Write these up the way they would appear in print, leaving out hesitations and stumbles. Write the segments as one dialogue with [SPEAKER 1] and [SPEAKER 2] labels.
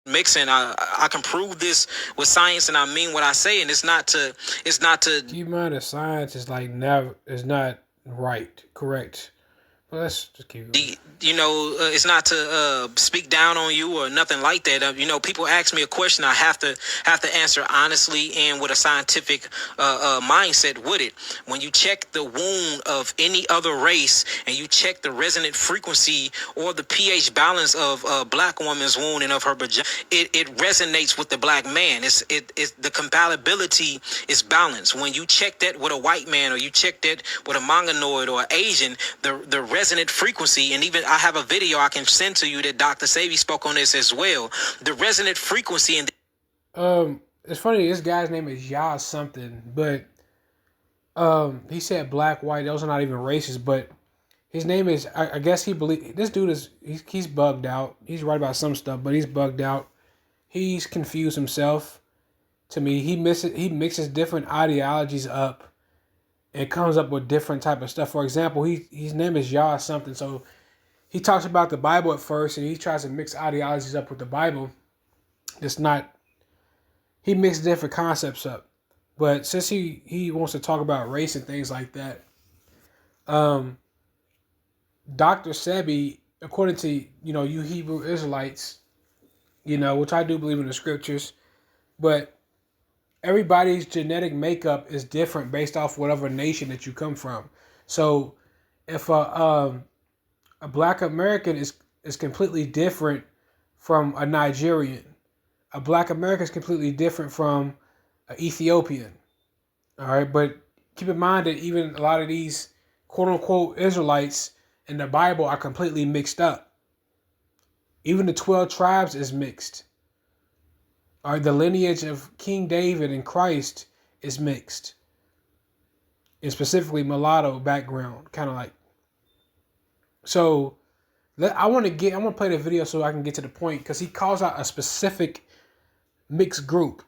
[SPEAKER 1] mixing. I can prove this with science, and I mean what I say. And it's not to
[SPEAKER 2] Keep in mind that science is like never is not right, correct. But let's just keep going.
[SPEAKER 1] it's not to speak down on you or nothing like that. People ask me a question, I have to answer honestly and with a scientific mindset with it. When you check the wound of any other race and you check the resonant frequency or the pH balance of a black woman's wound and of her vagina, it resonates with the black man. It's the compatibility is balanced. When you check that with a white man or you check that with a mongoloid or Asian, the resonant frequency, and even I have a video I can send to you that Dr. Savy spoke on this as well. The resonant frequency and
[SPEAKER 2] It's funny. This guy's name is Yah something, but he said black, white. Those are not even racist, but his name is. I guess he believe this dude is. He's bugged out. He's right about some stuff, but he's bugged out. He's confused himself. To me, he mixes different ideologies up and comes up with different type of stuff. For example, his name is Yah something. So he talks about the Bible at first, and he tries to mix ideologies up with the Bible. It's not. He mixed different concepts up, but since he wants to talk about race and things like that, um, Dr. Sebi, according to you Hebrew Israelites, which I do believe in the scriptures, but everybody's genetic makeup is different based off whatever nation that you come from. So if a black American is completely different from a Nigerian, a black American is completely different from an Ethiopian. All right, but keep in mind that even a lot of these quote unquote Israelites in the Bible are completely mixed up. Even the 12 tribes is mixed. All right, the lineage of King David and Christ is mixed. And specifically mulatto background, kind of like. So I'm gonna play the video so I can get to the point, because he calls out a specific mixed group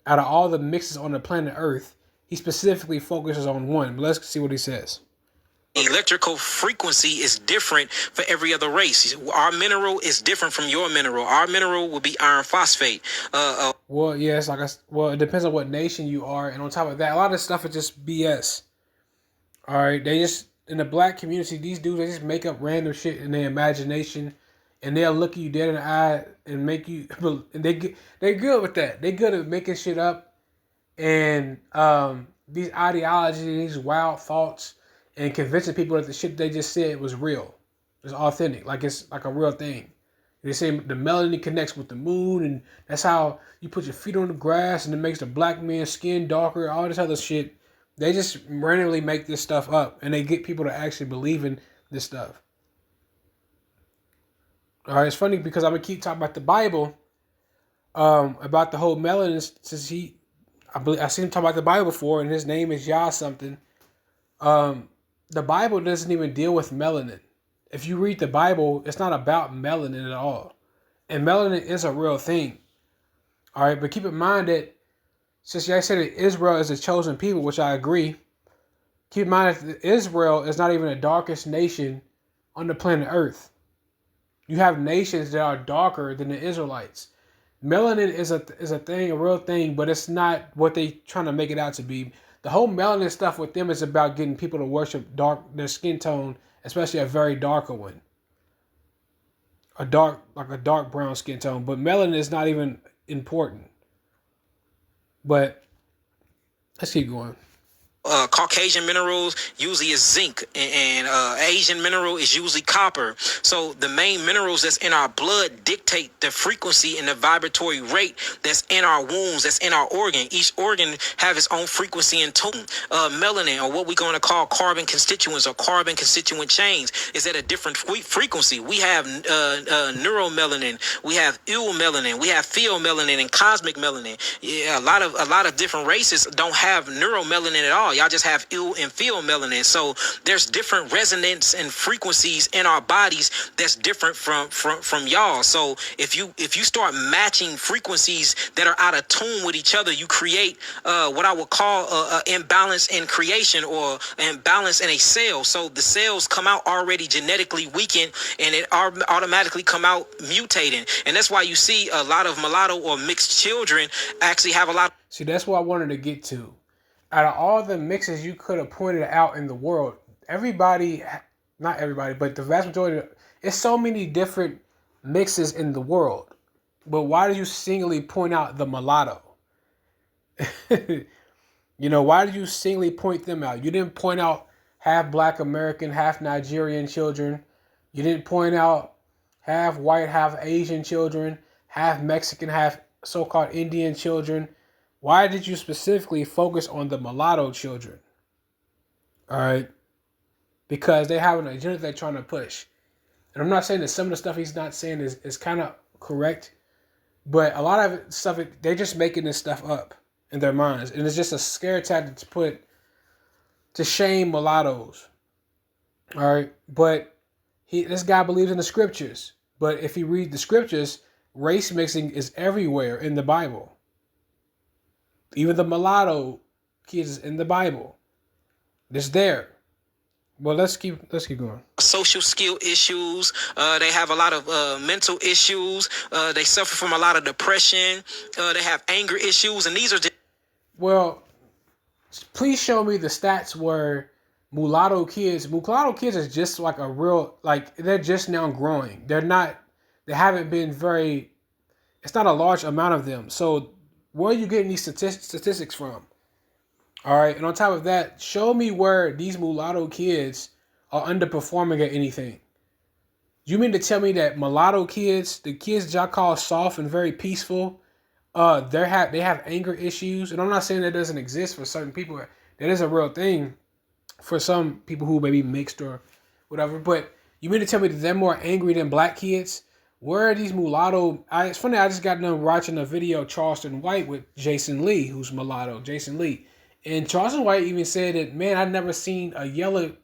[SPEAKER 2] out of all the mixes on the planet Earth. He specifically focuses on one. But let's see what he says.
[SPEAKER 1] Electrical frequency is different for every other race. Our mineral is different from your mineral. Our mineral will be iron phosphate.
[SPEAKER 2] Well, yes, well, it depends on what nation you are, and on top of that, a lot of stuff is just BS. All right, they just in the black community, these dudes they just make up random shit in their imagination, and they'll look you dead in the eye and make you. And they're good with that. They're good at making shit up, and these ideologies, these wild thoughts, and convincing people that the shit they just said was real, it's authentic, like it's like a real thing. They say the melanin connects with the moon, and that's how you put your feet on the grass, and it makes the black man's skin darker. All this other shit. They just randomly make this stuff up, and they get people to actually believe in this stuff. All right, it's funny because I'm gonna keep talking about the Bible, about the whole melanin. Since I seen him talk about the Bible before, and his name is Yah something. The Bible doesn't even deal with melanin. If you read the Bible, it's not about melanin at all, and melanin is a real thing. All right, but keep in mind that since I said that Israel is a chosen people, which I agree, keep in mind that Israel is not even the darkest nation on the planet Earth. You have nations that are darker than the Israelites. Melanin is a thing, a real thing, but it's not what they trying to make it out to be. The whole melanin stuff with them is about getting people to worship their skin tone, especially a very darker one, like a dark brown skin tone. But melanin is not even important. But let's keep going.
[SPEAKER 1] Caucasian minerals usually is zinc, and Asian mineral is usually copper. So the main minerals that's in our blood dictate the frequency and the vibratory rate that's in our wounds, that's in our organ. Each organ have its own frequency and tone. Melanin, or what we're going to call carbon constituents or carbon constituent chains, is at a different frequency. We have neuromelanin, we have eumelanin, we have pheomelanin and cosmic melanin. Yeah, a lot of different races don't have neuromelanin at all. Y'all just have ill and feel melanin. So there's different resonance and frequencies in our bodies that's different from y'all. So if you start matching frequencies that are out of tune with each other, you create what I would call a imbalance in creation, or imbalance in a cell. So the cells come out already genetically weakened, and it automatically come out mutating. And that's why you see a lot of mulatto or mixed children actually have a lot.
[SPEAKER 2] See, that's what I wanted to get to. Out of all the mixes you could have pointed out in the world, everybody, not everybody, but the vast majority, it's so many different mixes in the world. But why did you singly point out the mulatto? Why did you singly point them out? You didn't point out half black American, half Nigerian children. You didn't point out half white, half Asian children, half Mexican, half so-called Indian children. Why did you specifically focus on the mulatto children? All right. Because they have an agenda they're trying to push. And I'm not saying that some of the stuff he's not saying is kind of correct, but a lot of stuff, they're just making this stuff up in their minds. And it's just a scare tactic to shame mulattoes. All right. But this guy believes in the scriptures. But if you read the scriptures, race mixing is everywhere in the Bible. Even the mulatto kids is in the Bible. It's there. Well, let's keep going.
[SPEAKER 1] Social skill issues. They have a lot of mental issues. They suffer from a lot of depression. They have anger issues, and these are just.
[SPEAKER 2] Well, please show me the stats where mulatto kids is just like a real, like, they're just now growing. They haven't been very, it's not a large amount of them. So where are you getting these statistics from? All right. And on top of that, show me where these mulatto kids are underperforming at anything. You mean to tell me that mulatto kids, the kids that y'all call soft and very peaceful, they have anger issues? And I'm not saying that doesn't exist for certain people. That is a real thing for some people who may be mixed or whatever. But you mean to tell me that they're more angry than black kids? Where are these mulatto? It's funny, I just got done watching a video of Charleston White with Jason Lee, who's mulatto, Jason Lee. And Charleston White even said that, man, I've never seen a yellow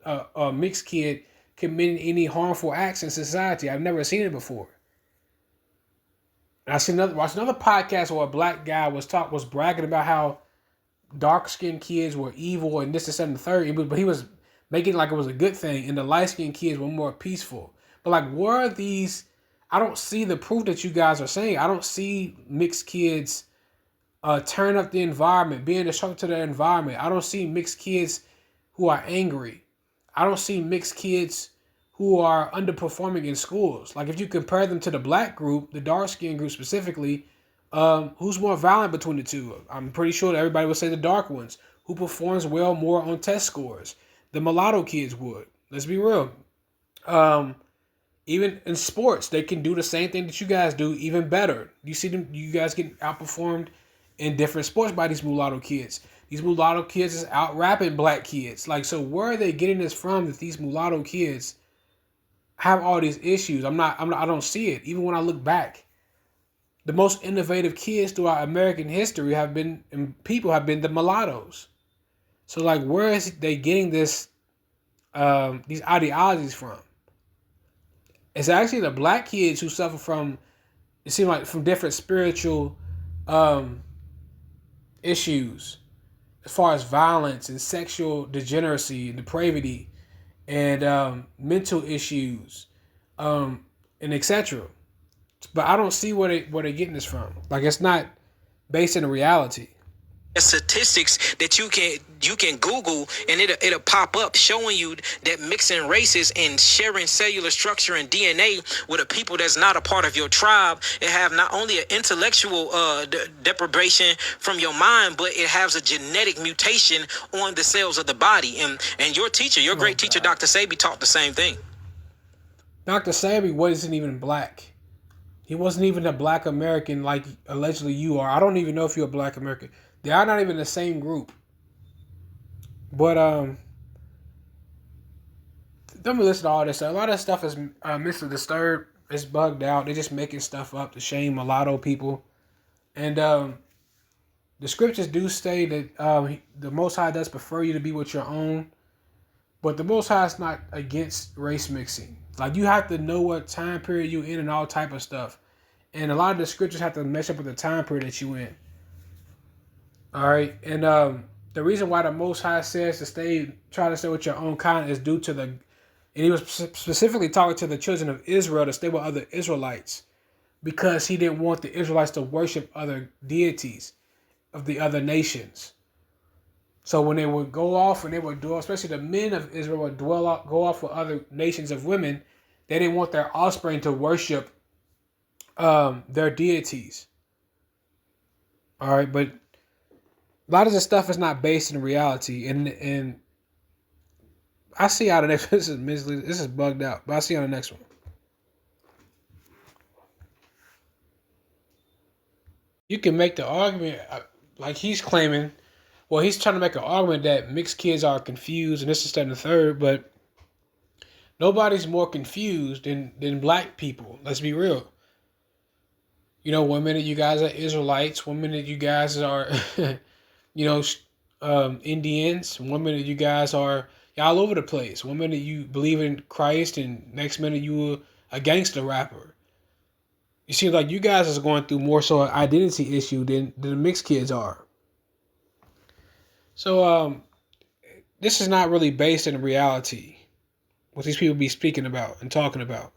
[SPEAKER 2] mixed kid committing any harmful acts in society. I've never seen it before. And watched another podcast where a black guy was bragging about how dark-skinned kids were evil and this, and the third. But he was making it like it was a good thing. And the light-skinned kids were more peaceful. But like, where are these? I don't see the proof that you guys are saying. I don't see mixed kids turn up the environment, being destructive to their environment. I don't see mixed kids who are angry. I don't see mixed kids who are underperforming in schools. Like, if you compare them to the black group, the dark-skinned group specifically, who's more violent between the two? I'm pretty sure that everybody would say the dark ones. Who performs well more on test scores? The mulatto kids would. Let's be real. Even in sports, they can do the same thing that you guys do, even better. You see them, you guys get outperformed in different sports by these mulatto kids. These mulatto kids is out rapping black kids. Like, so where are they getting this from that these mulatto kids have all these issues? I don't see it. Even when I look back, the most innovative kids throughout American history have been the mulattoes. So like, where is they getting these ideologies from? It's actually the black kids who suffer from, it seems like, from different spiritual issues, as far as violence and sexual degeneracy and depravity and mental issues and etc. But I don't see where they're getting this from. Like, it's not based in reality.
[SPEAKER 1] Statistics that you can Google, and it'll pop up showing you that mixing races and sharing cellular structure and DNA with a people that's not a part of your tribe, it have not only an intellectual deprivation from your mind, but it has a genetic mutation on the cells of the body. And your great teacher, Dr. Sebi, taught the same thing.
[SPEAKER 2] Dr. Sebi wasn't even black. He wasn't even a black American like allegedly you are. I don't even know if you're a black American. They are not even the same group. But don't be listening to all this. A lot of stuff is mentally disturbed. It's bugged out. They're just making stuff up to shame mulatto people. And The scriptures do say that the Most High does prefer you to be with your own, but the Most High is not against race mixing. Like you have to know what time period you in and all type of stuff, and a lot of the scriptures have to match up with the time period that you in. All right, and the reason why the Most High says to try to stay with your own kind is due to and he was specifically talking to the children of Israel to stay with other Israelites because he didn't want the Israelites to worship other deities of the other nations. So when they would go off and they would dwell, especially the men of Israel would go off with other nations of women, they didn't want their offspring to worship their deities. All right, but a lot of this stuff is not based in reality, and I see how the next this is misleading. This is bugged out, but I see on the next one. You can make the argument like he's claiming. Well, he's trying to make an argument that mixed kids are confused and this is that and the third, but nobody's more confused than black people. Let's be real. You know, one minute you guys are Israelites, one minute you guys are, you know, Indians. One minute you guys are y'all over the place. One minute you believe in Christ, and next minute you a gangster rapper. You seem like you guys are going through more so an identity issue than the mixed kids are. So this is not really based in reality. What these people be speaking about and talking about.